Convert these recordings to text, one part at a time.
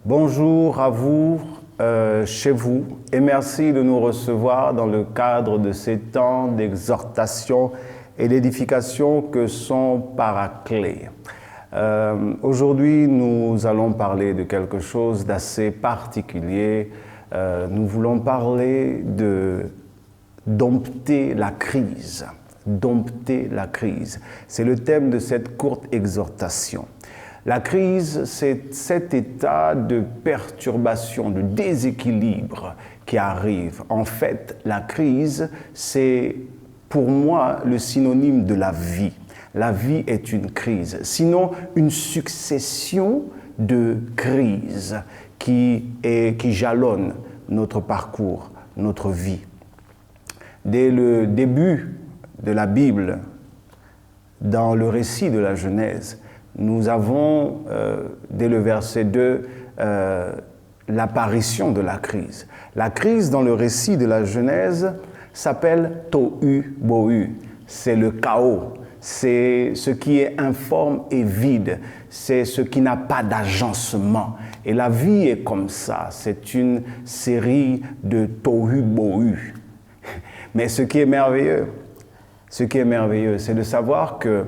Bonjour à vous, chez vous, et merci de nous recevoir dans le cadre de ces temps d'exhortation et d'édification que sont Paraclet. Aujourd'hui, nous allons parler de quelque chose d'assez particulier. Nous voulons parler de dompter la crise. Dompter la crise. C'est le thème de cette courte exhortation. La crise, c'est cet état de perturbation, de déséquilibre qui arrive. En fait, la crise, c'est pour moi le synonyme de la vie. La vie est une crise, sinon une succession de crises qui jalonnent notre parcours, notre vie. Dès le début de la Bible, dans le récit de la Genèse, nous avons, dès le verset 2, l'apparition de la crise. La crise dans le récit de la Genèse s'appelle Tohu Bohu. C'est le chaos, c'est ce qui est informe et vide, c'est ce qui n'a pas d'agencement. Et la vie est comme ça, c'est une série de Tohu Bohu. Mais ce qui est merveilleux, c'est de savoir que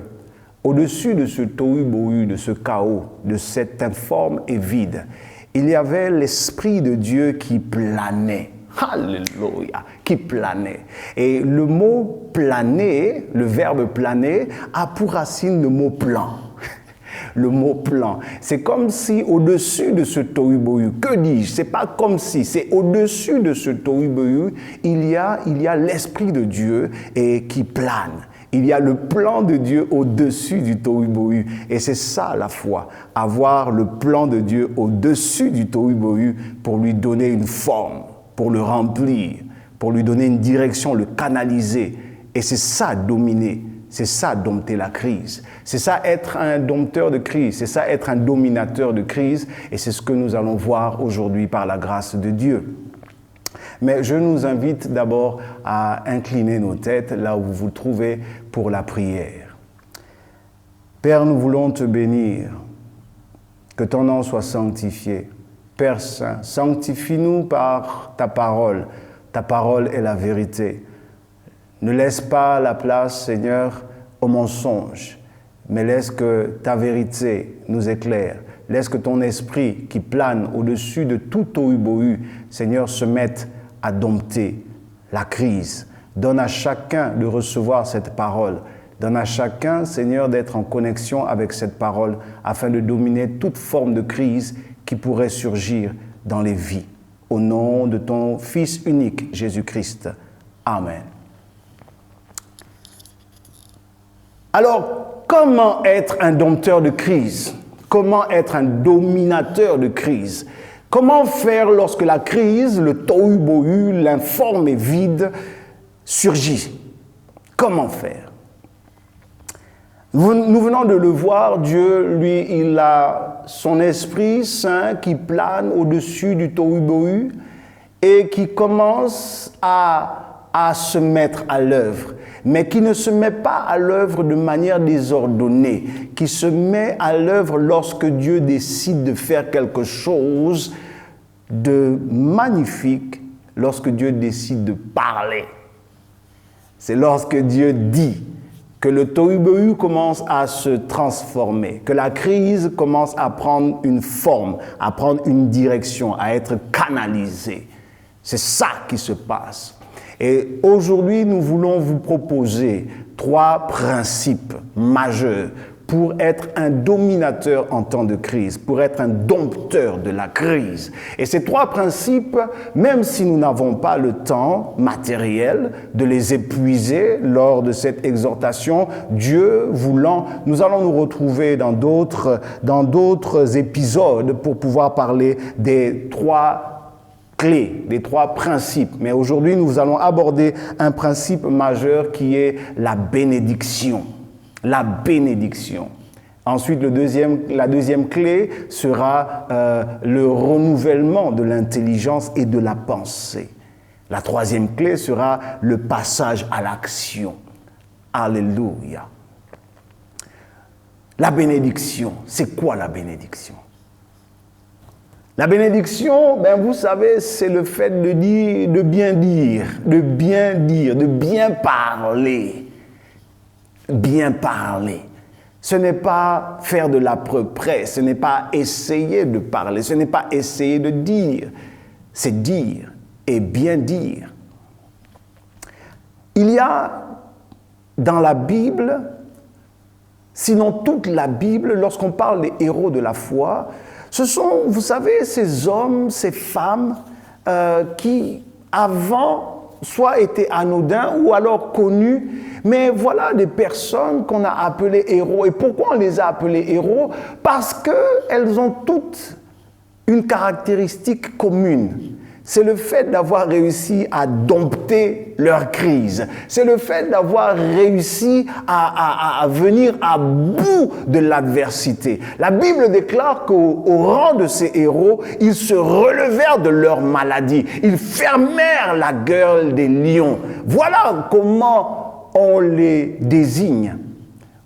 au-dessus de ce tohu-bohu, de ce chaos, de cet informe et vide, il y avait l'Esprit de Dieu qui planait. Alléluia, qui planait. Et le mot planer, le verbe planer, a pour racine le mot plan. Le mot plan. C'est comme si au-dessus de ce tohu-bohu, que dis-je? C'est pas comme si, c'est au-dessus de ce tohu-bohu, il y a l'Esprit de Dieu et qui plane. Il y a le plan de Dieu au-dessus du tohu-bohu. Et c'est ça la foi, avoir le plan de Dieu au-dessus du tohu-bohu pour lui donner une forme, pour le remplir, pour lui donner une direction, le canaliser. Et c'est ça dominer, c'est ça dompter la crise. C'est ça être un dompteur de crise, c'est ça être un dominateur de crise. Et c'est ce que nous allons voir aujourd'hui par la grâce de Dieu. Mais je nous invite d'abord à incliner nos têtes là où vous vous trouvez pour la prière. Père, nous voulons te bénir, que ton nom soit sanctifié. Père Saint, sanctifie-nous par ta parole. Ta parole est la vérité. Ne laisse pas la place, Seigneur, au mensonge, mais laisse que ta vérité nous éclaire. Laisse que ton esprit qui plane au-dessus de tout tohu-bohu, Seigneur, se mette à dompter la crise. Donne à chacun de recevoir cette parole. Donne à chacun, Seigneur, d'être en connexion avec cette parole afin de dominer toute forme de crise qui pourrait surgir dans les vies. Au nom de ton Fils unique, Jésus-Christ. Amen. Alors, comment être un dompteur de crise? Comment être un dominateur de crise? Comment faire lorsque la crise, le tohu-bohu, l'informe et vide surgit? Comment faire? Nous venons de le voir, Dieu, lui, il a son Esprit Saint qui plane au-dessus du tohu-bohu et qui commence à se mettre à l'œuvre, mais qui ne se met pas à l'œuvre de manière désordonnée, qui se met à l'œuvre lorsque Dieu décide de faire quelque chose de magnifique, lorsque Dieu décide de parler. C'est lorsque Dieu dit que le tohu-bohu commence à se transformer, que la crise commence à prendre une forme, à prendre une direction, à être canalisée. C'est ça qui se passe. Et aujourd'hui, nous voulons vous proposer 3 principes majeurs pour être un dominateur en temps de crise, pour être un dompteur de la crise. Et ces 3 principes, même si nous n'avons pas le temps matériel de les épuiser lors de cette exhortation, Dieu voulant, nous allons nous retrouver dans d'autres épisodes pour pouvoir parler des 3 clés, des 3 principes. Mais aujourd'hui, nous allons aborder un principe majeur qui est la bénédiction. La bénédiction. Ensuite, la deuxième clé sera le renouvellement de l'intelligence et de la pensée. La 3e clé sera le passage à l'action. Alléluia. La bénédiction, c'est quoi la bénédiction? La bénédiction, ben vous savez, c'est le fait de dire, de bien parler. Bien parler. Ce n'est pas faire de l'à peu près, ce n'est pas essayer de parler, ce n'est pas essayer de dire, c'est dire et bien dire. Il y a dans la Bible, sinon toute la Bible, lorsqu'on parle des héros de la foi, ce sont, vous savez, ces hommes, ces femmes qui, avant, soit étaient anodins ou alors connus, mais voilà des personnes qu'on a appelées héros. Et pourquoi on les a appelés héros? Parce qu'elles ont toutes une caractéristique commune. C'est le fait d'avoir réussi à dompter leur crise. C'est le fait d'avoir réussi à venir à bout de l'adversité. La Bible déclare qu'au rang de ces héros, ils se relevèrent de leur maladie. Ils fermèrent la gueule des lions. Voilà comment on les désigne.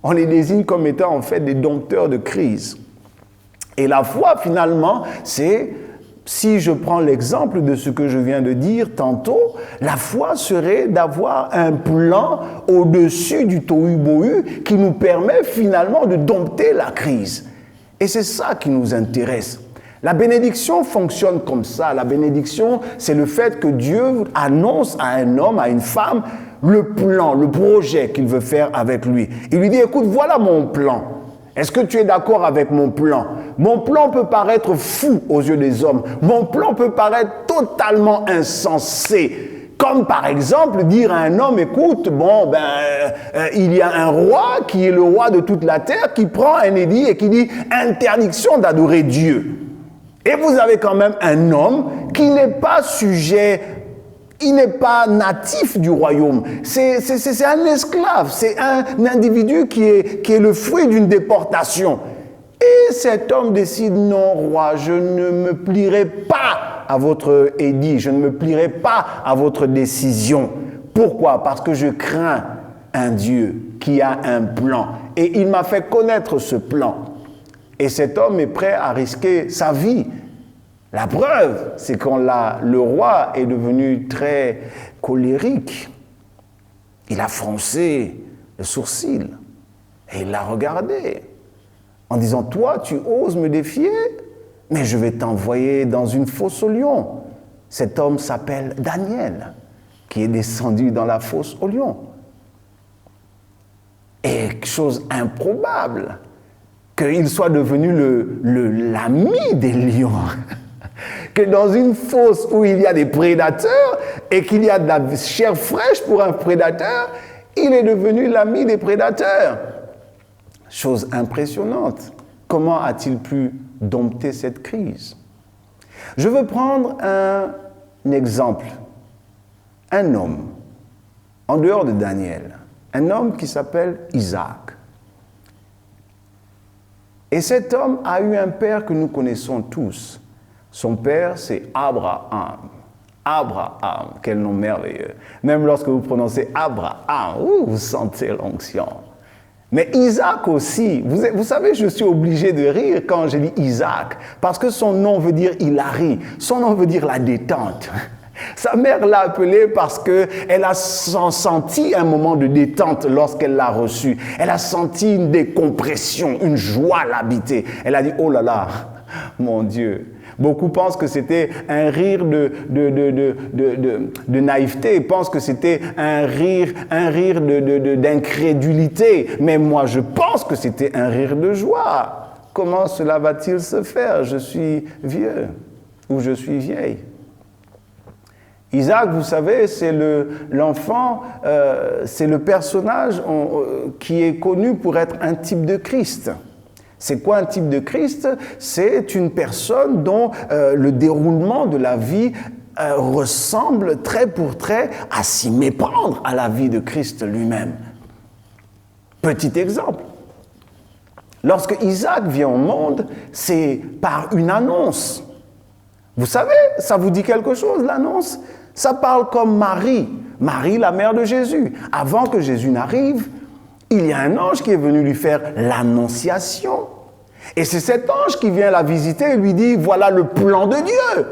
On les désigne comme étant en fait des dompteurs de crise. Et la foi, finalement, c'est... Si je prends l'exemple de ce que je viens de dire tantôt, la foi serait d'avoir un plan au-dessus du tohu-bohu qui nous permet finalement de dompter la crise. Et c'est ça qui nous intéresse. La bénédiction fonctionne comme ça. La bénédiction, c'est le fait que Dieu annonce à un homme, à une femme, le plan, le projet qu'il veut faire avec lui. Il lui dit, écoute, voilà mon plan. Est-ce que tu es d'accord avec mon plan? Mon plan peut paraître fou aux yeux des hommes. Mon plan peut paraître totalement insensé. Comme par exemple dire à un homme, écoute, il y a un roi qui est le roi de toute la terre qui prend un édit et qui dit interdiction d'adorer Dieu. Et vous avez quand même un homme qui n'est pas sujet, il n'est pas natif du royaume. C'est un esclave, c'est un individu qui est le fruit d'une déportation. Et cet homme décide, non, roi, je ne me plierai pas à votre édit, je ne me plierai pas à votre décision. Pourquoi? Parce que je crains un Dieu qui a un plan. Et il m'a fait connaître ce plan. Et cet homme est prêt à risquer sa vie. La preuve, c'est quand le roi est devenu très colérique. Il a froncé le sourcil et il l'a regardé en disant, toi, tu oses me défier, mais je vais t'envoyer dans une fosse aux lions. Cet homme s'appelle Daniel, qui est descendu dans la fosse aux lions. Et chose improbable, qu'il soit devenu l'ami des lions. Que dans une fosse où il y a des prédateurs et qu'il y a de la chair fraîche pour un prédateur, il est devenu l'ami des prédateurs. Chose impressionnante. Comment a-t-il pu dompter cette crise? Je veux prendre un exemple. Un homme, en dehors de Daniel, un homme qui s'appelle Isaac. Et cet homme a eu un père que nous connaissons tous. Son père, c'est Abraham. Abraham, quel nom merveilleux. Même lorsque vous prononcez Abraham, vous sentez l'onction. Mais Isaac aussi, vous savez, je suis obligé de rire quand je dis Isaac, parce que son nom veut dire Hilary, son nom veut dire la détente. Sa mère l'a appelé parce qu'elle a senti un moment de détente lorsqu'elle l'a reçu. Elle a senti une décompression, une joie l'habiter. Elle a dit, oh là là, mon Dieu. Beaucoup pensent que c'était un rire de naïveté, pensent que c'était un rire d'incrédulité. Mais moi, je pense que c'était un rire de joie. Comment cela va-t-il se faire? Je suis vieux ou je suis vieille. Isaac, vous savez, c'est l'enfant, c'est le personnage qui est connu pour être un type de Christ. C'est quoi un type de Christ? C'est une personne dont le déroulement de la vie ressemble trait pour trait à s'y méprendre à la vie de Christ lui-même. Petit exemple. Lorsque Isaac vient au monde, c'est par une annonce. Vous savez, ça vous dit quelque chose, l'annonce? Ça parle comme Marie, la mère de Jésus. Avant que Jésus n'arrive, il y a un ange qui est venu lui faire l'annonciation. Et c'est cet ange qui vient la visiter et lui dit, voilà le plan de Dieu.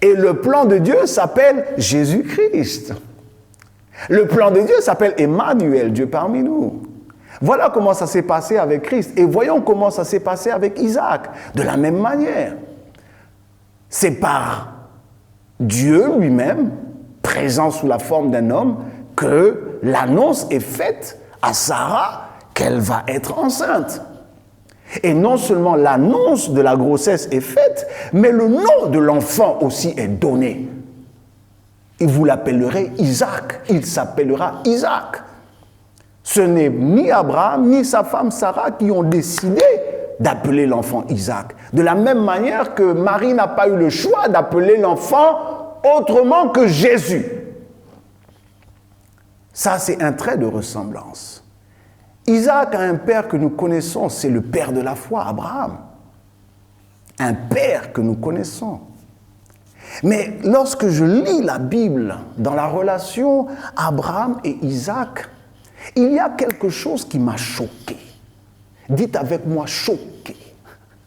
Et le plan de Dieu s'appelle Jésus-Christ. Le plan de Dieu s'appelle Emmanuel, Dieu parmi nous. Voilà comment ça s'est passé avec Christ. Et voyons comment ça s'est passé avec Isaac. De la même manière. C'est par Dieu lui-même, présent sous la forme d'un homme, que l'annonce est faite à Sarah qu'elle va être enceinte. Et non seulement l'annonce de la grossesse est faite, mais le nom de l'enfant aussi est donné. Et vous l'appellerez Isaac. Il s'appellera Isaac. Ce n'est ni Abraham ni sa femme Sarah qui ont décidé d'appeler l'enfant Isaac. De la même manière que Marie n'a pas eu le choix d'appeler l'enfant autrement que Jésus. Ça, c'est un trait de ressemblance. Isaac a un père que nous connaissons, c'est le père de la foi, Abraham. Un père que nous connaissons. Mais lorsque je lis la Bible dans la relation Abraham et Isaac, il y a quelque chose qui m'a choqué. Dites avec moi, choqué.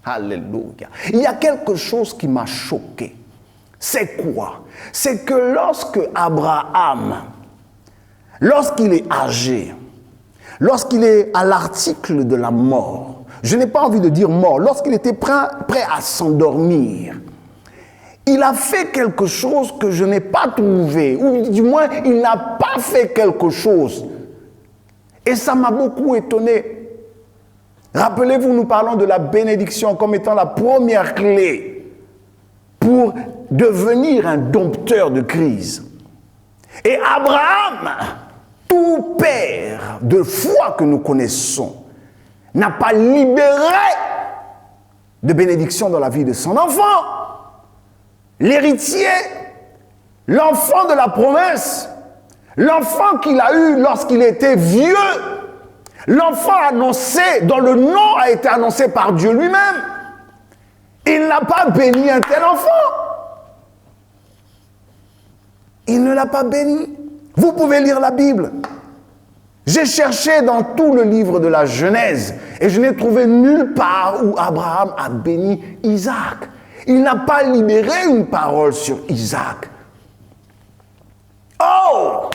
Alléluia. Il y a quelque chose qui m'a choqué. C'est quoi? C'est que lorsque Abraham, lorsqu'il est âgé, lorsqu'il est à l'article de la mort, je n'ai pas envie de dire mort, lorsqu'il était prêt à s'endormir, il a fait quelque chose que je n'ai pas trouvé, ou du moins, il n'a pas fait quelque chose. Et ça m'a beaucoup étonné. Rappelez-vous, nous parlons de la bénédiction comme étant la première clé pour devenir un dompteur de crise. Et Abraham, tout père de foi que nous connaissons, n'a pas libéré de bénédiction dans la vie de son enfant. L'héritier, l'enfant de la promesse, l'enfant qu'il a eu lorsqu'il était vieux, l'enfant annoncé, dont le nom a été annoncé par Dieu lui-même, il n'a pas béni un tel enfant. Il ne l'a pas béni. Vous pouvez lire la Bible. J'ai cherché dans tout le livre de la Genèse et je n'ai trouvé nulle part où Abraham a béni Isaac. Il n'a pas libéré une parole sur Isaac. Oh!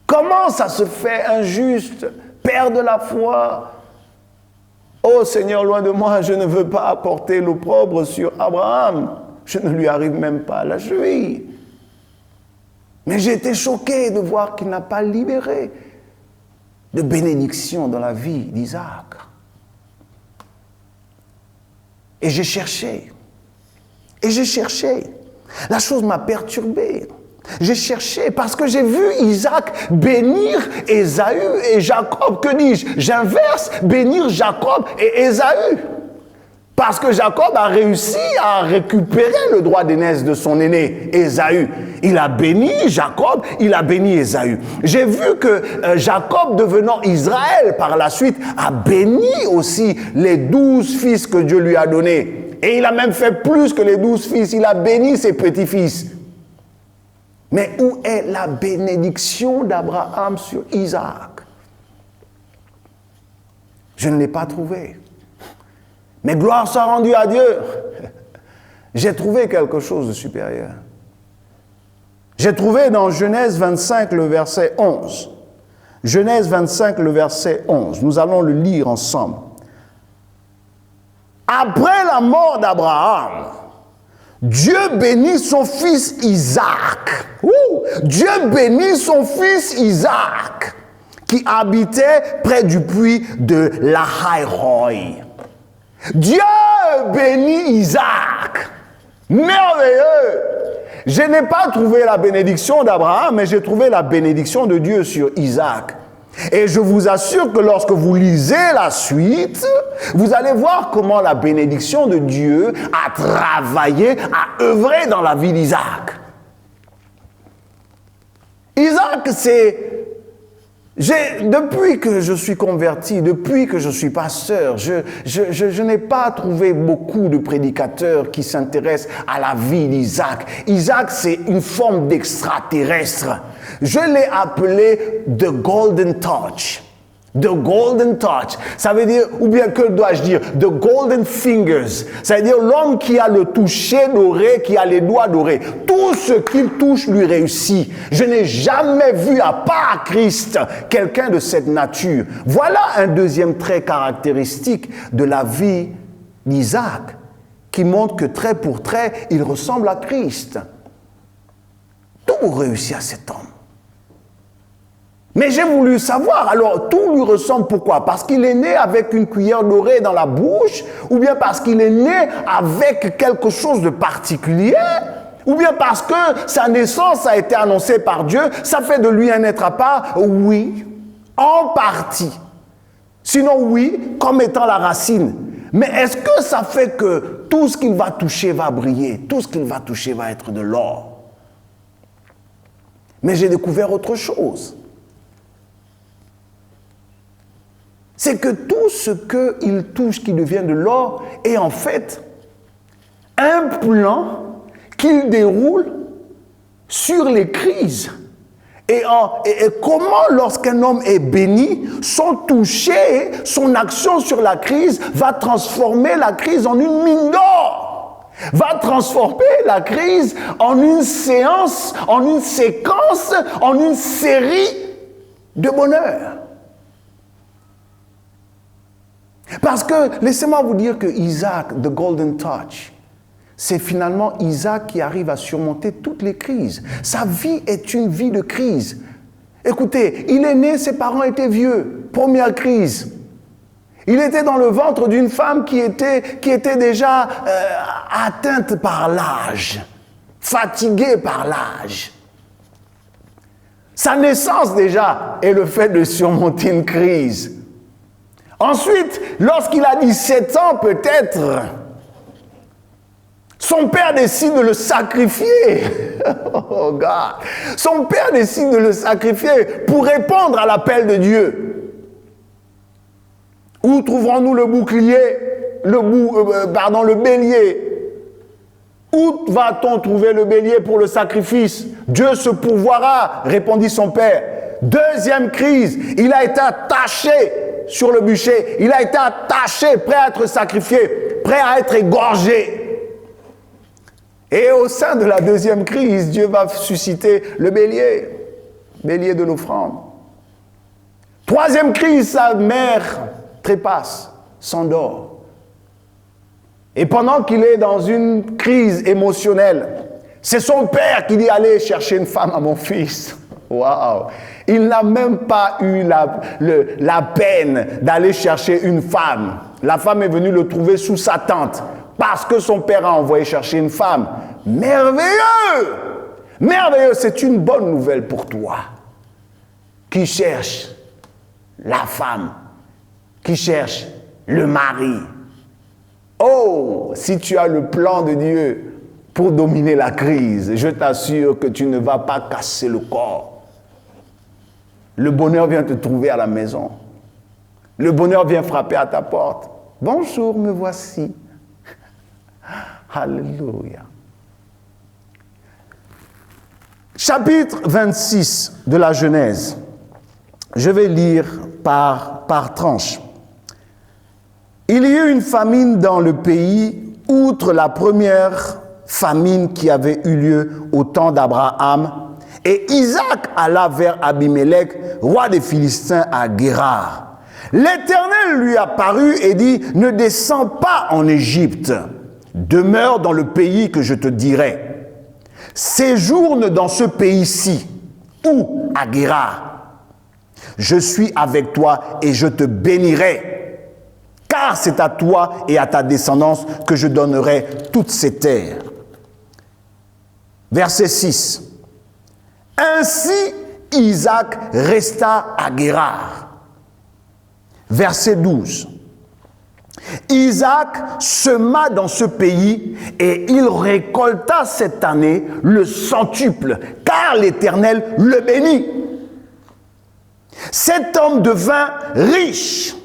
Comment ça se fait, injuste, père de la foi? Oh Seigneur, loin de moi, je ne veux pas apporter l'opprobre sur Abraham. Je ne lui arrive même pas à la cheville. Mais j'ai été choqué de voir qu'il n'a pas libéré de bénédiction dans la vie d'Isaac. Et j'ai cherché. Et j'ai cherché. La chose m'a perturbé. J'ai cherché parce que j'ai vu Isaac bénir Ésaü et Jacob. Que dis-je? J'inverse, bénir Jacob et Ésaü. Parce que Jacob a réussi à récupérer le droit d'aînesse de son aîné, Ésaü. Il a béni Jacob, il a béni Ésaü. J'ai vu que Jacob, devenant Israël par la suite, a béni aussi les 12 fils que Dieu lui a donnés. Et il a même fait plus que les 12 fils, il a béni ses petits-fils. Mais où est la bénédiction d'Abraham sur Isaac? Je ne l'ai pas trouvée. Mais gloire soit rendue à Dieu. J'ai trouvé quelque chose de supérieur. J'ai trouvé dans Genèse 25, le verset 11. Genèse 25, le verset 11. Nous allons le lire ensemble. Après la mort d'Abraham, Dieu bénit son fils Isaac. Dieu bénit son fils Isaac, qui habitait près du puits de Lahaïroi. Dieu bénit Isaac. Merveilleux. Je n'ai pas trouvé la bénédiction d'Abraham, mais j'ai trouvé la bénédiction de Dieu sur Isaac. Et je vous assure que lorsque vous lisez la suite, vous allez voir comment la bénédiction de Dieu a travaillé, a œuvré dans la vie d'Isaac. Isaac, depuis que je suis converti, depuis que je suis pasteur, je n'ai pas trouvé beaucoup de prédicateurs qui s'intéressent à la vie d'Isaac. Isaac, c'est une forme d'extraterrestre. Je l'ai appelé The Golden Touch. The golden touch. Ça veut dire, ou bien que dois-je dire, the golden fingers. Ça veut dire l'homme qui a le toucher doré, qui a les doigts dorés. Tout ce qu'il touche lui réussit. Je n'ai jamais vu, à part Christ, quelqu'un de cette nature. Voilà un deuxième trait caractéristique de la vie d'Isaac, qui montre que trait pour trait, il ressemble à Christ. Tout réussit à cet homme. Mais j'ai voulu savoir, alors tout lui ressemble, pourquoi? Parce qu'il est né avec une cuillère dorée dans la bouche, ou bien parce qu'il est né avec quelque chose de particulier, ou bien parce que sa naissance a été annoncée par Dieu, ça fait de lui un être à part? Oui, en partie. Sinon oui, comme étant la racine. Mais est-ce que ça fait que tout ce qu'il va toucher va briller, tout ce qu'il va toucher va être de l'or? Mais j'ai découvert autre chose. C'est que tout ce qu'il touche qui devient de l'or est en fait un plan qu'il déroule sur les crises. Et comment, lorsqu'un homme est béni, son toucher, son action sur la crise va transformer la crise en une mine d'or, va transformer la crise en une séance, en une séquence, en une série de bonheur. Parce que, laissez-moi vous dire que Isaac, the golden touch, c'est finalement Isaac qui arrive à surmonter toutes les crises. Sa vie est une vie de crise. Écoutez, il est né, ses parents étaient vieux. Première crise. Il était dans le ventre d'une femme qui était déjà atteinte par l'âge, fatiguée par l'âge. Sa naissance déjà est le fait de surmonter une crise. Ensuite, lorsqu'il a 17 ans peut-être, son père décide de le sacrifier. Oh God. Son père décide de le sacrifier pour répondre à l'appel de Dieu. Où trouverons-nous le bouclier, le bélier? Où va-t-on trouver le bélier pour le sacrifice? Dieu se pourvoira, répondit son père. Deuxième crise, il a été attaché sur le bûcher, il a été attaché, prêt à être sacrifié, prêt à être égorgé. Et au sein de la deuxième crise, Dieu va susciter le bélier de l'offrande. Troisième crise, sa mère trépasse, s'endort. Et pendant qu'il est dans une crise émotionnelle, c'est son père qui dit « Allez chercher une femme à mon fils ». Waouh! Il n'a même pas eu la peine d'aller chercher une femme. La femme est venue le trouver sous sa tente parce que son père a envoyé chercher une femme. Merveilleux! Merveilleux, c'est une bonne nouvelle pour toi qui cherche la femme, qui cherche le mari. Oh, si tu as le plan de Dieu pour dominer la crise, je t'assure que tu ne vas pas casser le corps. Le bonheur vient te trouver à la maison. Le bonheur vient frapper à ta porte. Bonjour, me voici. Alléluia. Chapitre 26 de la Genèse. Je vais lire par tranche. Il y eut une famine dans le pays, outre la première famine qui avait eu lieu au temps d'Abraham. Et Isaac alla vers Abimelech, roi des Philistins, à Guérar. L'Éternel lui apparut et dit, « Ne descends pas en Égypte, demeure dans le pays que je te dirai. Séjourne dans ce pays-ci, ou à Guérar. Je suis avec toi et je te bénirai, car c'est à toi et à ta descendance que je donnerai toutes ces terres. » Verset 6. Ainsi, Isaac resta à Guérar. Verset 12. Isaac sema dans ce pays et il récolta cette année le centuple, car l'Éternel le bénit. Cet homme devint riche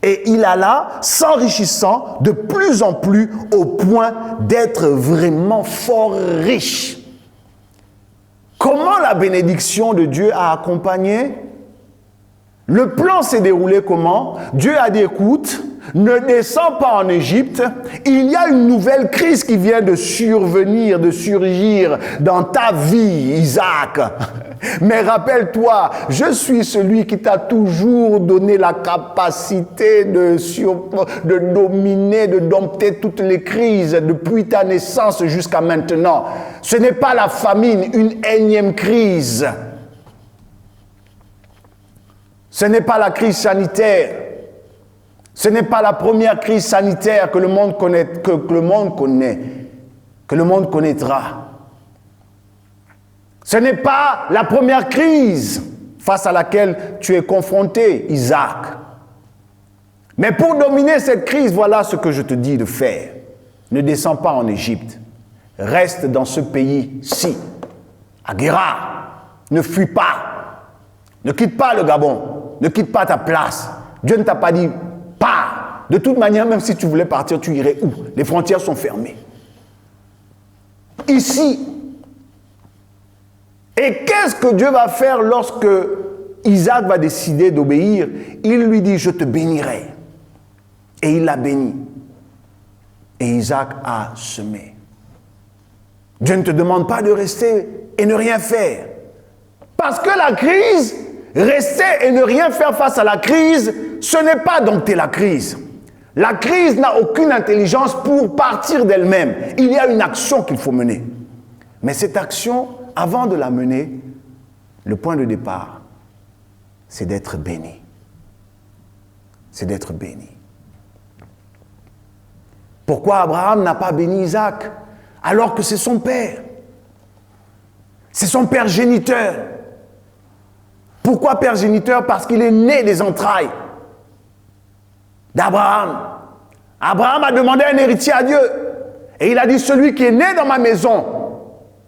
et il alla s'enrichissant de plus en plus au point d'être vraiment fort riche. Comment la bénédiction de Dieu a accompagné Le plan s'est déroulé comment? Dieu a dit, écoute, ne descends pas en Égypte, il y a une nouvelle crise qui vient de survenir, de surgir dans ta vie, Isaac. Mais rappelle-toi, je suis celui qui t'a toujours donné la capacité de dominer, de dompter toutes les crises depuis ta naissance jusqu'à maintenant. Ce n'est pas la famine, une énième crise. Ce n'est pas la crise sanitaire. Ce n'est pas la première crise sanitaire que le monde connaît, que le monde connaîtra. Ce n'est pas la première crise face à laquelle tu es confronté, Isaac. Mais pour dominer cette crise, voilà ce que je te dis de faire. Ne descends pas en Égypte. Reste dans ce pays-ci, à Guérar. Ne fuis pas. Ne quitte pas le Gabon. Ne quitte pas ta place. Dieu ne t'a pas dit pars. De toute manière, même si tu voulais partir, tu irais où? Les frontières sont fermées. Ici. Et qu'est-ce que Dieu va faire lorsque Isaac va décider d'obéir? Il lui dit, je te bénirai. Et il l'a béni. Et Isaac a semé. Dieu ne te demande pas de rester et ne rien faire. Parce que la crise, rester et ne rien faire face à la crise, ce n'est pas dompter la crise. La crise n'a aucune intelligence pour partir d'elle-même. Il y a une action qu'il faut mener. Mais cette action, avant de la mener, le point de départ, c'est d'être béni. C'est d'être béni. Pourquoi Abraham n'a pas béni Isaac alors que c'est son père? C'est son père géniteur. Pourquoi père géniteur? Parce qu'il est né des entrailles d'Abraham. Abraham a demandé un héritier à Dieu. Et il a dit, celui qui est né dans ma maison,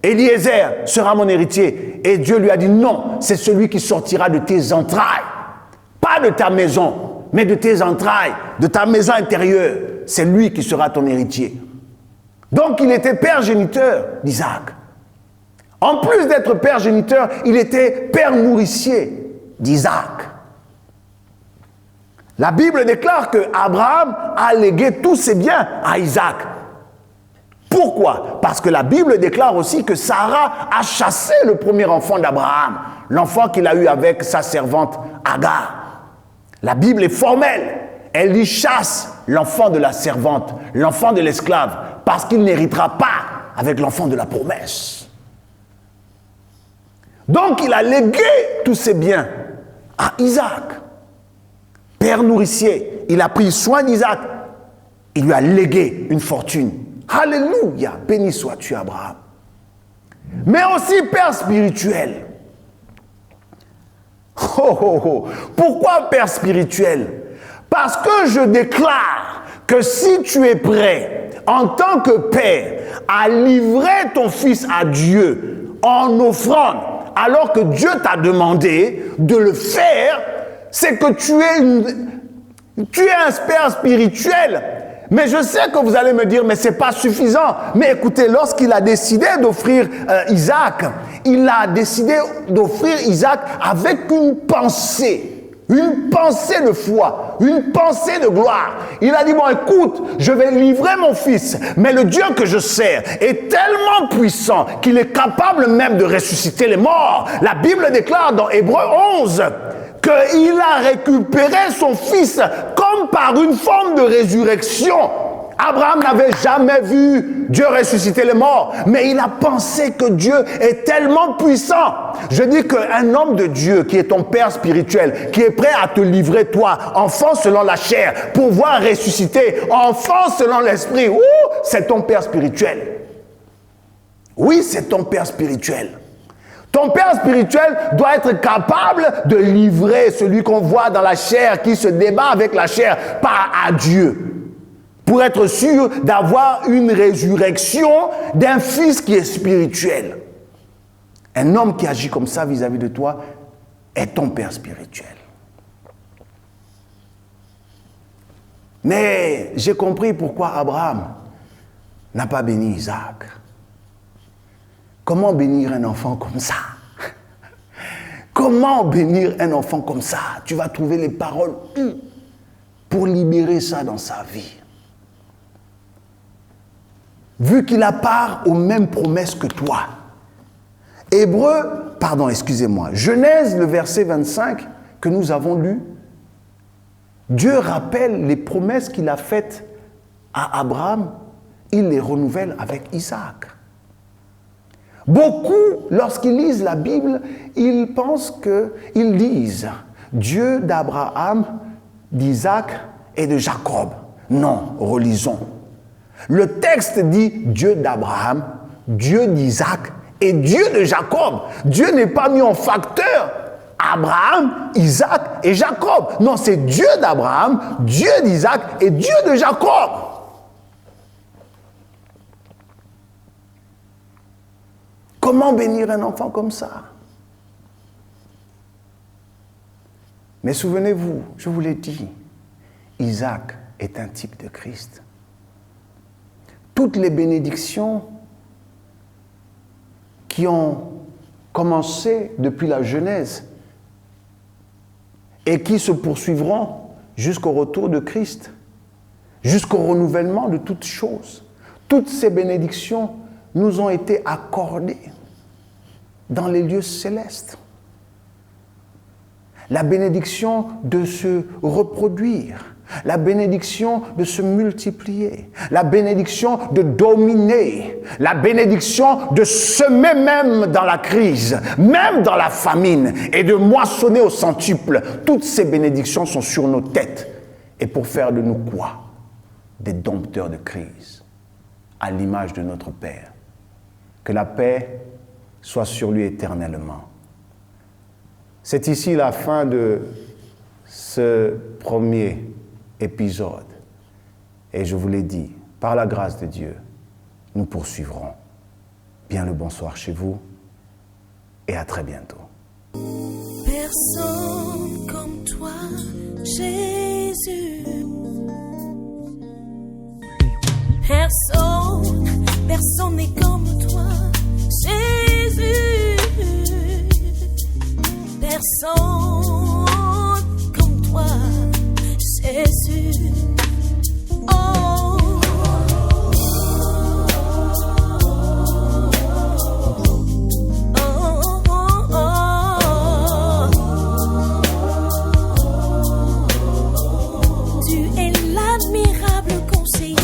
Eliezer, sera mon héritier. Et Dieu lui a dit, non, c'est celui qui sortira de tes entrailles. Pas de ta maison, mais de tes entrailles, de ta maison intérieure. C'est lui qui sera ton héritier. Donc il était père géniteur d'Isaac. En plus d'être père géniteur, il était père nourricier d'Isaac. La Bible déclare que Abraham a légué tous ses biens à Isaac. Pourquoi? Parce que la Bible déclare aussi que Sarah a chassé le premier enfant d'Abraham, l'enfant qu'il a eu avec sa servante Agar. La Bible est formelle. Elle dit chasse l'enfant de la servante, l'enfant de l'esclave, parce qu'il n'héritera pas avec l'enfant de la promesse. Donc il a légué tous ses biens à Isaac. Père nourricier, il a pris soin d'Isaac. Il lui a légué une fortune. Alléluia, béni sois-tu Abraham. Mais aussi père spirituel. Oh, oh, oh. Pourquoi père spirituel? Parce que je déclare que si tu es prêt, en tant que père, à livrer ton fils à Dieu en offrande, alors que Dieu t'a demandé de le faire, c'est que tu es un père spirituel. Mais je sais que vous allez me dire, mais ce n'est pas suffisant. Mais écoutez, lorsqu'il a décidé d'offrir Isaac, il a décidé d'offrir Isaac avec une pensée de foi, une pensée de gloire. Il a dit, bon écoute, je vais livrer mon fils, mais le Dieu que je sers est tellement puissant qu'il est capable même de ressusciter les morts. La Bible déclare dans Hébreux 11 qu'il a récupéré son fils comme par une forme de résurrection. Abraham n'avait jamais vu Dieu ressusciter les morts, mais il a pensé que Dieu est tellement puissant. Je dis qu'un homme de Dieu qui est ton père spirituel, qui est prêt à te livrer toi, enfant selon la chair, pour voir ressusciter, enfant selon l'esprit, c'est ton père spirituel. Oui, c'est ton père spirituel. Ton père spirituel doit être capable de livrer celui qu'on voit dans la chair, qui se débat avec la chair, par à Dieu. Pour être sûr d'avoir une résurrection d'un fils qui est spirituel. Un homme qui agit comme ça vis-à-vis de toi est ton père spirituel. Mais j'ai compris pourquoi Abraham n'a pas béni Isaac. Comment bénir un enfant comme ça? Comment bénir un enfant comme ça? Tu vas trouver les paroles pour libérer ça dans sa vie. Vu qu'il a part aux mêmes promesses que toi. Genèse, le verset 25 que nous avons lu, Dieu rappelle les promesses qu'il a faites à Abraham, il les renouvelle avec Isaac. Beaucoup, lorsqu'ils lisent la Bible, ils pensent qu'ils lisent Dieu d'Abraham, d'Isaac et de Jacob. Non, relisons. Le texte dit Dieu d'Abraham, Dieu d'Isaac et Dieu de Jacob. Dieu n'est pas mis en facteur Abraham, Isaac et Jacob. Non, c'est Dieu d'Abraham, Dieu d'Isaac et Dieu de Jacob. Comment bénir un enfant comme ça? Mais souvenez-vous, je vous l'ai dit, Isaac est un type de Christ. Toutes les bénédictions qui ont commencé depuis la Genèse et qui se poursuivront jusqu'au retour de Christ, jusqu'au renouvellement de toutes choses. Toutes ces bénédictions nous ont été accordées dans les lieux célestes. La bénédiction de se reproduire, la bénédiction de se multiplier, la bénédiction de dominer, la bénédiction de semer même dans la crise, même dans la famine, et de moissonner au centuple. Toutes ces bénédictions sont sur nos têtes. Et pour faire de nous quoi? Des dompteurs de crise, à l'image de notre Père. Que la paix soit sur lui éternellement. C'est ici la fin de ce premier épisode. Et je vous l'ai dit, par la grâce de Dieu, nous poursuivrons. Bien le bonsoir chez vous et à très bientôt. Personne comme toi, Jésus. Personne